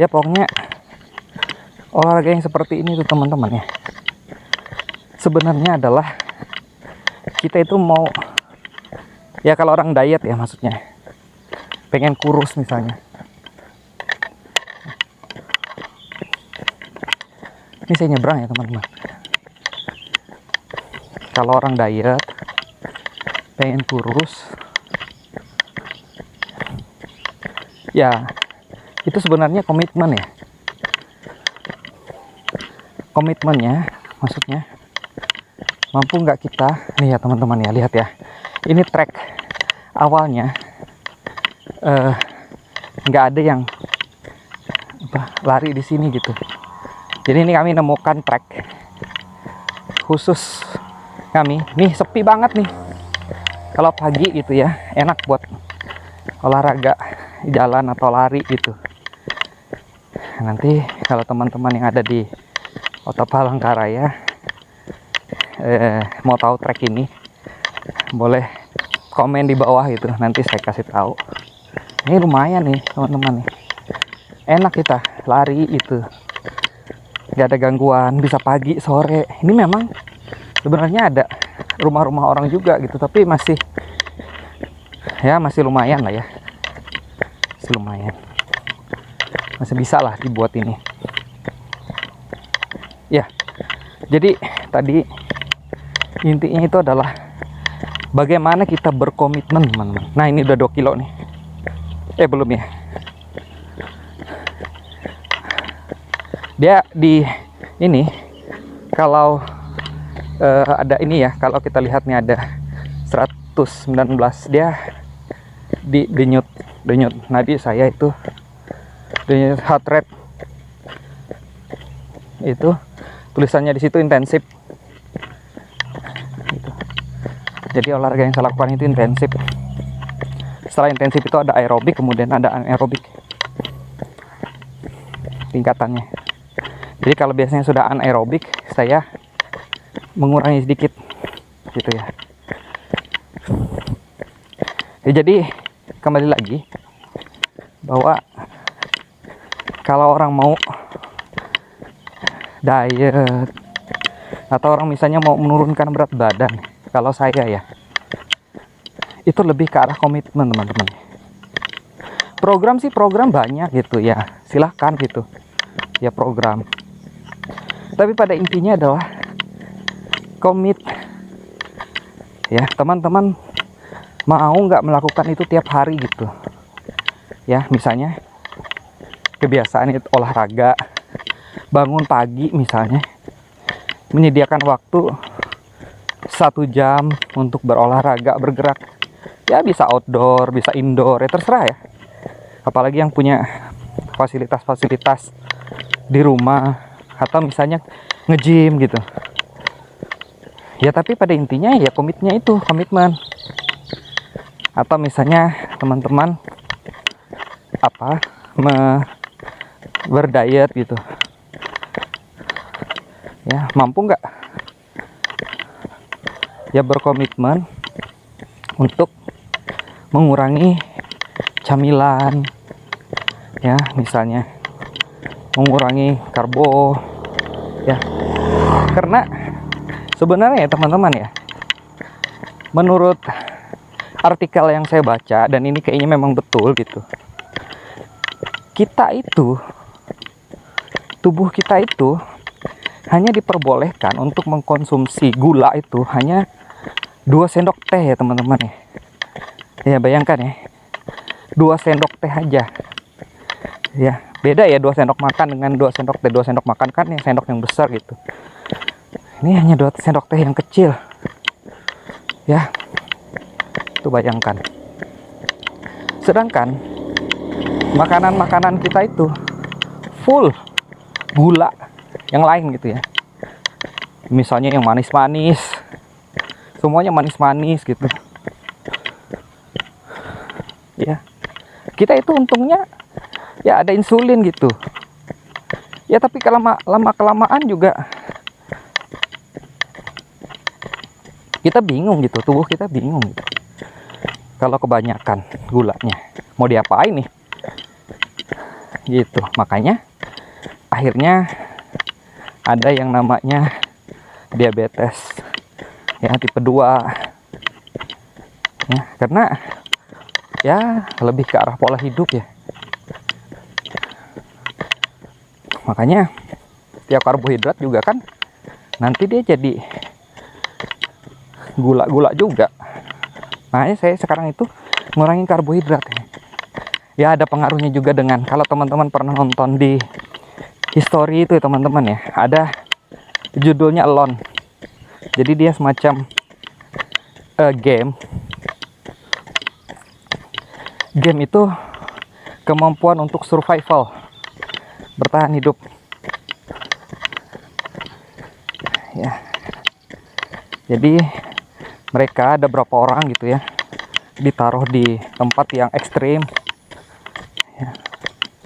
Ya pokoknya olahraga yang seperti ini tuh teman-teman ya, sebenarnya adalah kita itu mau, ya kalau orang diet ya maksudnya, pengen kurus misalnya. Ini saya nyebrang ya teman-teman. Kalau orang diet pengen kurus, ya itu sebenarnya komitmen ya. Komitmennya maksudnya, mampu nggak kita, nih ya teman-teman ya, lihat ya, ini track awalnya nggak ada yang lari di sini gitu. Jadi ini kami nemukan track khusus kami. Nih sepi banget nih kalau pagi gitu ya, enak buat olahraga jalan atau lari gitu. Nanti kalau teman-teman yang ada di Kota Palangkaraya mau tahu trek ini, boleh komen di bawah gitu, nanti saya kasih tahu. Ini lumayan nih teman-teman nih, enak kita lari itu, nggak ada gangguan, bisa pagi sore. Ini memang sebenarnya ada rumah-rumah orang juga gitu, tapi masih lumayan lah ya, masih lumayan, masih bisa lah dibuat ini ya. Jadi tadi intinya itu adalah bagaimana kita berkomitmen teman-teman. Nah ini udah 2 kilo nih, belum ya, dia di ini kalau ada ini ya, kalau kita lihat nih ada 119, dia di denyut nadi saya itu, denyut heart rate itu tulisannya di situ intensif gitu. Jadi olahraga yang saya lakukan itu intensif. Setelah intensif itu ada aerobik, kemudian ada anaerobik tingkatannya. Jadi kalau biasanya sudah anaerobik, saya mengurangi sedikit gitu ya. Jadi kembali lagi bahwa kalau orang mau diet atau orang misalnya mau menurunkan berat badan, kalau saya ya, itu lebih ke arah komitmen teman-teman. Program sih program banyak gitu ya, silahkan gitu ya program, tapi pada intinya adalah komit ya. Teman-teman mau nggak melakukan itu tiap hari gitu ya, misalnya kebiasaan itu olahraga, bangun pagi misalnya, menyediakan waktu 1 jam untuk berolahraga, bergerak ya, bisa outdoor, bisa indoor, ya terserah ya. Apalagi yang punya fasilitas-fasilitas di rumah, atau misalnya nge-gym gitu ya. Tapi pada intinya ya komitmen. Atau misalnya teman-teman berdiet gitu ya, mampu nggak ya berkomitmen untuk mengurangi camilan ya, misalnya mengurangi karbo ya. Karena sebenarnya ya teman-teman ya, menurut artikel yang saya baca, dan ini kayaknya memang betul gitu, tubuh kita itu hanya diperbolehkan untuk mengkonsumsi gula itu hanya 2 sendok teh ya teman-teman ya. Ya bayangkan ya, 2 sendok teh aja ya. Beda ya 2 sendok makan dengan 2 sendok teh. 2 sendok makan kan yang sendok yang besar gitu, ini hanya 2 sendok teh yang kecil ya. Itu bayangkan. Sedangkan makanan-makanan kita itu full gula yang lain gitu ya. Misalnya yang manis-manis, semuanya manis-manis gitu ya. Kita itu untungnya ya ada insulin gitu ya, tapi lama kelamaan juga kita bingung gitu, tubuh kita bingung gitu kalau kebanyakan gulanya. Mau diapain nih gitu. Makanya akhirnya ada yang namanya diabetes ya tipe 2 ya, karena ya lebih ke arah pola hidup ya. Makanya tiap karbohidrat juga kan nanti dia jadi gula-gula juga. Makanya saya sekarang itu ngurangin karbohidrat ya. Ya ada pengaruhnya juga dengan, kalau teman-teman pernah nonton di history itu ya teman-teman ya, ada judulnya Alone. Jadi dia semacam game itu kemampuan untuk survival, bertahan hidup ya. Jadi mereka ada berapa orang gitu ya, ditaruh di tempat yang ekstrim ya.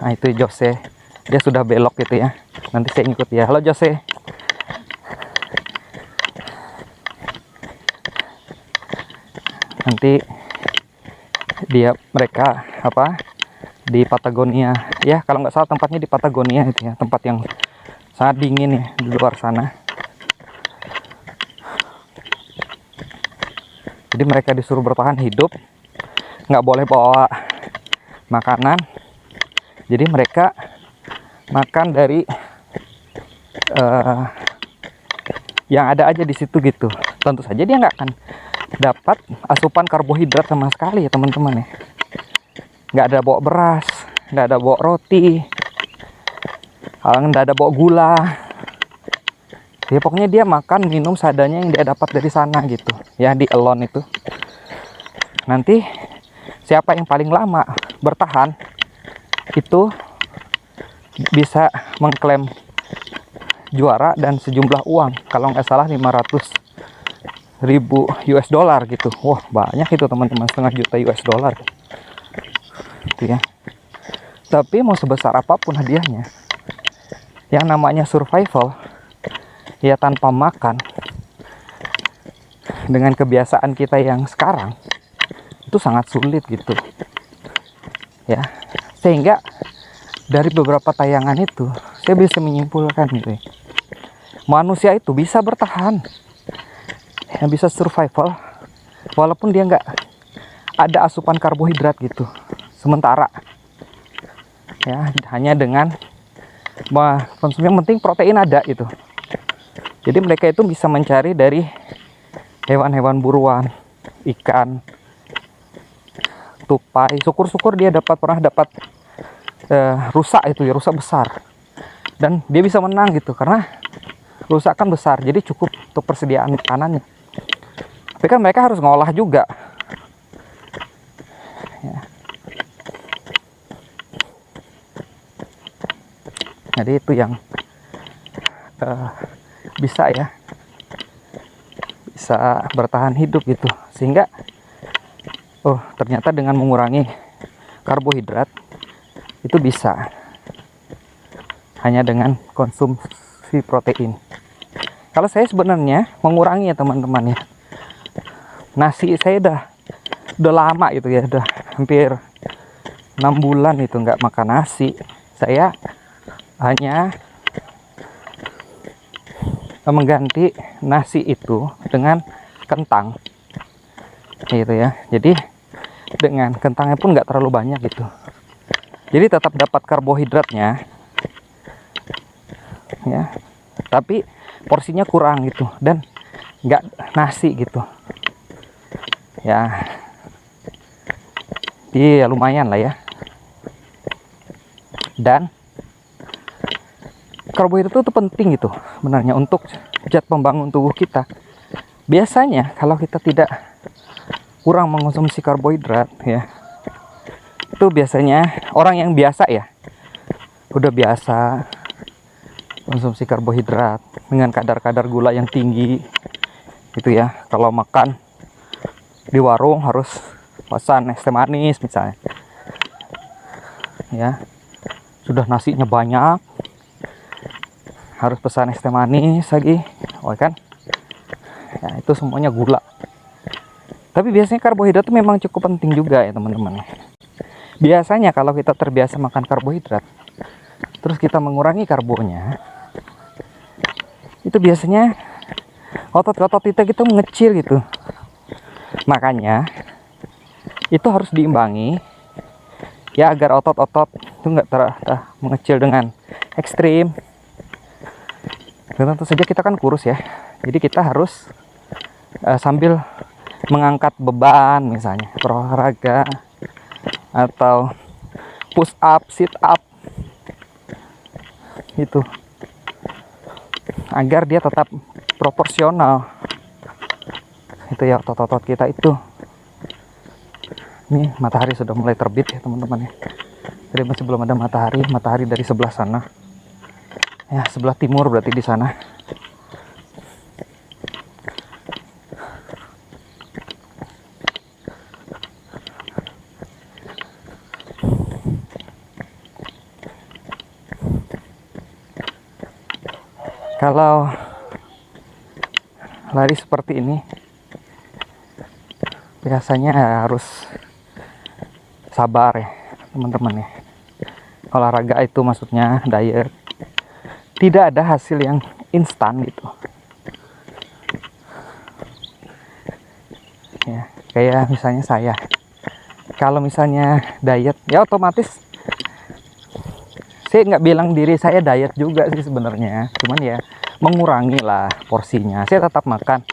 Nah itu Jose, dia sudah belok gitu ya, nanti saya ikut ya. Halo Jose. Nanti mereka di Patagonia ya, kalau nggak salah tempatnya di Patagonia itu ya, tempat yang sangat dingin ya di luar sana. Jadi mereka disuruh bertahan hidup, nggak boleh bawa makanan, jadi mereka makan dari yang ada aja di situ gitu. Tentu saja dia nggak akan dapat asupan karbohidrat sama sekali ya teman-teman ya. Nggak ada bawa beras, nggak ada bawa roti, nggak ada bawa gula ya. Pokoknya dia makan minum seadanya yang dia dapat dari sana gitu ya, di Alone itu. Nanti siapa yang paling lama bertahan itu bisa mengklaim juara dan sejumlah uang, kalau nggak salah 500.000 US dollar gitu. Wah banyak itu teman-teman, setengah juta US dollar gitu ya. Tapi mau sebesar apapun hadiahnya, yang namanya survival ya tanpa makan, dengan kebiasaan kita yang sekarang itu sangat sulit gitu ya. Sehingga dari beberapa tayangan itu saya bisa menyimpulkan gitu ya, manusia itu bisa bertahan, yang bisa survival walaupun dia nggak ada asupan karbohidrat gitu sementara ya, hanya dengan konsumsi yang penting protein ada gitu. Jadi mereka itu bisa mencari dari hewan-hewan buruan, ikan, tupai. Syukur-syukur dia pernah dapat rusa itu ya, rusa besar, dan dia bisa menang gitu karena rusa kan besar, jadi cukup untuk persediaan makanannya. Tapi kan mereka harus ngolah juga ya. Jadi itu yang bisa bertahan hidup gitu. Sehingga ternyata dengan mengurangi karbohidrat itu bisa hanya dengan konsumsi protein. Kalau saya sebenarnya mengurangi ya teman-teman ya, nasi saya udah lama gitu ya, udah hampir 6 bulan itu nggak makan nasi. Saya hanya mengganti nasi itu dengan kentang gitu ya. Jadi dengan kentangnya pun nggak terlalu banyak gitu, jadi tetap dapat karbohidratnya ya, tapi porsinya kurang gitu, dan nggak nasi gitu ya. Iya lumayan lah ya. Dan karbohidrat itu penting gitu sebenarnya untuk zat pembangun tubuh kita. Biasanya kalau kita tidak kurang mengonsumsi karbohidrat ya, itu biasanya orang yang biasa ya, udah biasa konsumsi karbohidrat dengan kadar-kadar gula yang tinggi gitu ya. Kalau makan di warung harus pesan es teh manis misalnya ya, sudah nasinya banyak harus pesan es teh manis lagi, kan ya, itu semuanya gula. Tapi biasanya karbohidrat itu memang cukup penting juga ya teman-teman. Biasanya kalau kita terbiasa makan karbohidrat, terus kita mengurangi karbonya, itu biasanya otot-otot kita gitu mengecil gitu. Makanya itu harus diimbangi ya, agar otot-otot itu nggak mengecil dengan ekstrim. Dan tentu saja kita kan kurus ya, jadi kita harus sambil mengangkat beban, misalnya berolahraga atau push up, sit up itu, agar dia tetap proporsional itu ya, otot-otot kita itu. Ini matahari sudah mulai terbit ya teman-teman ya. Jadi masih belum ada matahari dari sebelah sana ya, sebelah timur berarti di sana. Kalau lari seperti ini biasanya harus sabar ya teman-teman ya. Olahraga itu maksudnya diet, tidak ada hasil yang instan gitu ya. Kayak misalnya saya, kalau misalnya diet ya otomatis saya nggak bilang diri saya diet juga sih sebenarnya, cuman ya mengurangi lah porsinya. Saya tetap makan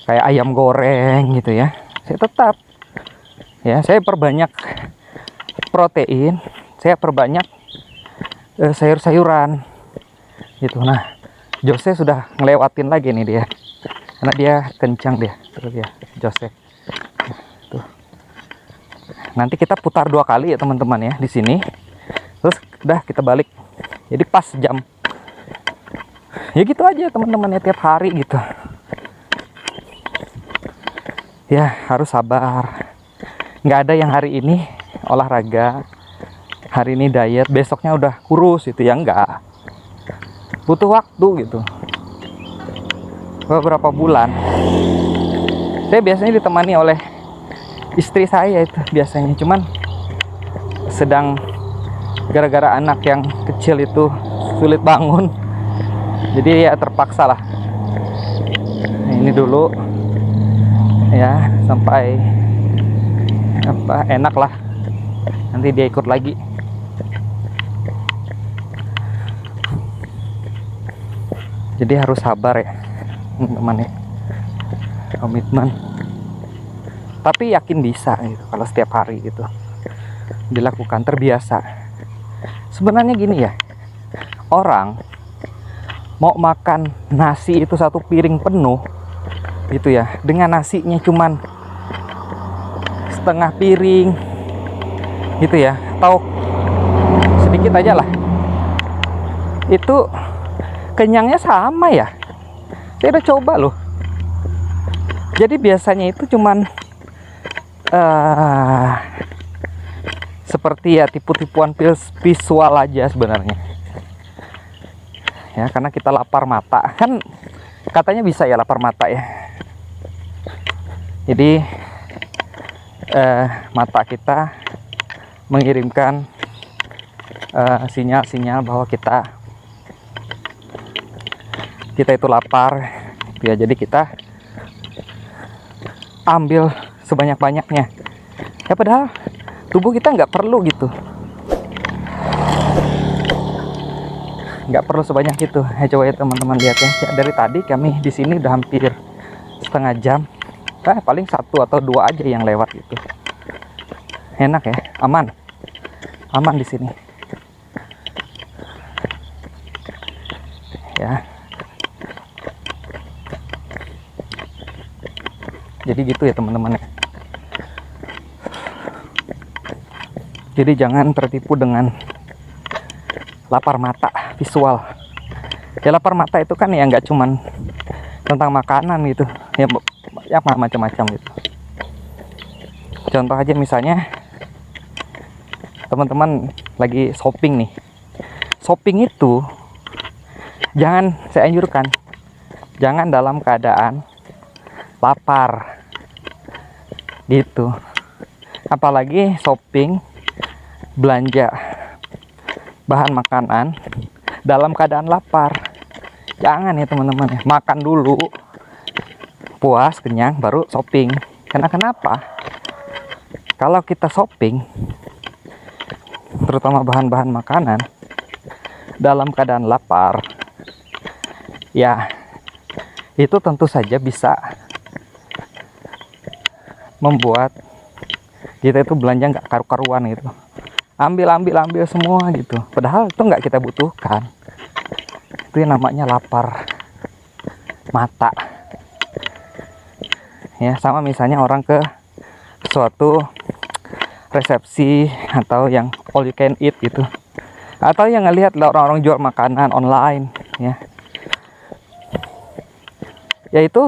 kayak ayam goreng gitu ya, saya tetap ya, saya perbanyak protein, saya perbanyak sayur-sayuran gitu. Nah, Jose sudah ngelewatin lagi nih dia, karena dia kencang dia tuh ya Jose tuh. Nanti kita putar 2 kali ya teman-teman ya di sini, terus udah kita balik, jadi pas jam ya gitu aja teman-teman ya, tiap hari gitu ya. Harus sabar, nggak ada yang hari ini olahraga, hari ini diet, besoknya udah kurus itu ya, enggak. Butuh waktu gitu, beberapa bulan. Saya biasanya ditemani oleh istri saya itu biasanya, cuman sedang gara-gara anak yang kecil itu sulit bangun, jadi ya terpaksa lah. Nah, ini dulu ya sampai enak lah, nanti dia ikut lagi. Jadi harus sabar ya teman-teman ya, komitmen, tapi yakin bisa gitu kalau setiap hari gitu dilakukan, terbiasa. Sebenarnya gini ya, orang mau makan nasi itu 1 piring penuh gitu ya, dengan nasinya cuman setengah piring gitu ya, atau sedikit aja lah, itu kenyangnya sama ya. Saya udah coba loh. Jadi biasanya itu cuman seperti ya tipu-tipuan visual aja sebenarnya ya, karena kita lapar mata kan, katanya bisa ya lapar mata ya. Jadi mata kita mengirimkan sinyal-sinyal bahwa kita itu lapar ya, jadi kita ambil sebanyak-banyaknya ya, padahal tubuh kita nggak perlu gitu, nggak perlu sebanyak itu ya. Coba ya teman-teman lihat ya, dari tadi kami di sini udah hampir setengah jam, paling 1 atau 2 aja yang lewat gitu. Enak ya, aman di sini ya. Jadi gitu ya teman-teman ya. Jadi jangan tertipu dengan lapar mata visual ya. Lapar mata itu kan ya nggak cuman tentang makanan gitu ya macam-macam gitu. Contoh aja misalnya teman-teman lagi shopping nih, shopping itu jangan, saya anjurkan jangan dalam keadaan lapar gitu, apalagi shopping belanja bahan makanan dalam keadaan lapar. Jangan ya teman-teman ya, makan dulu, puas, kenyang, baru shopping. Karena kenapa? Kalau kita shopping, terutama bahan-bahan makanan, dalam keadaan lapar, ya itu tentu saja bisa membuat kita itu belanja nggak karu-karuan gitu. Ambil semua gitu. Padahal itu nggak kita butuhkan. Itu yang namanya lapar mata. Ya, sama misalnya orang ke suatu resepsi atau yang all you can eat gitu. Atau yang ngelihat orang-orang jual makanan online ya. Yaitu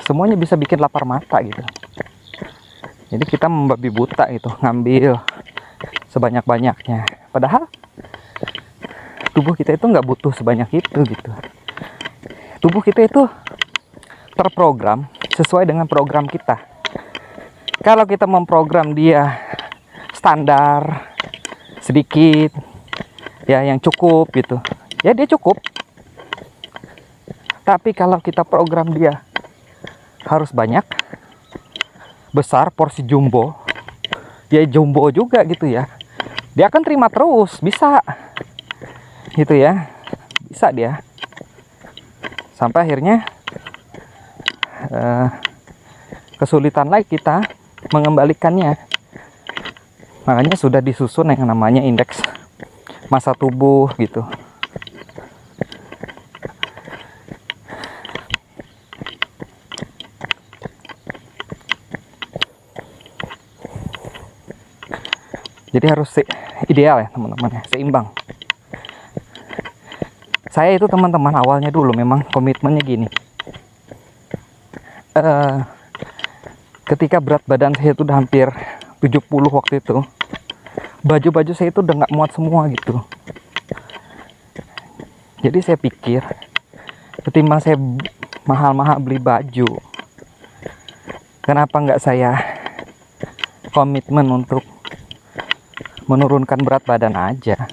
semuanya bisa bikin lapar mata gitu. Jadi kita membabi buta gitu, ngambil sebanyak-banyaknya. Padahal tubuh kita itu nggak butuh sebanyak itu gitu. Tubuh kita itu terprogram sesuai dengan program kita. Kalau kita memprogram dia standar, sedikit, ya yang cukup gitu, ya dia cukup. Tapi kalau kita program dia harus banyak, besar, porsi jumbo, ya jumbo juga gitu ya, dia akan terima terus, bisa gitu ya, bisa dia sampai akhirnya kesulitan lagi kita mengembalikannya. Makanya sudah disusun yang namanya indeks massa tubuh gitu. Jadi harus ideal ya teman-teman ya, seimbang. Saya itu teman-teman awalnya dulu memang komitmennya gini. Ketika berat badan saya itu udah hampir 70 waktu itu, baju-baju saya itu udah nggak muat semua gitu. Jadi saya pikir ketimbang saya mahal-mahal beli baju, kenapa nggak saya komitmen untuk menurunkan berat badan aja.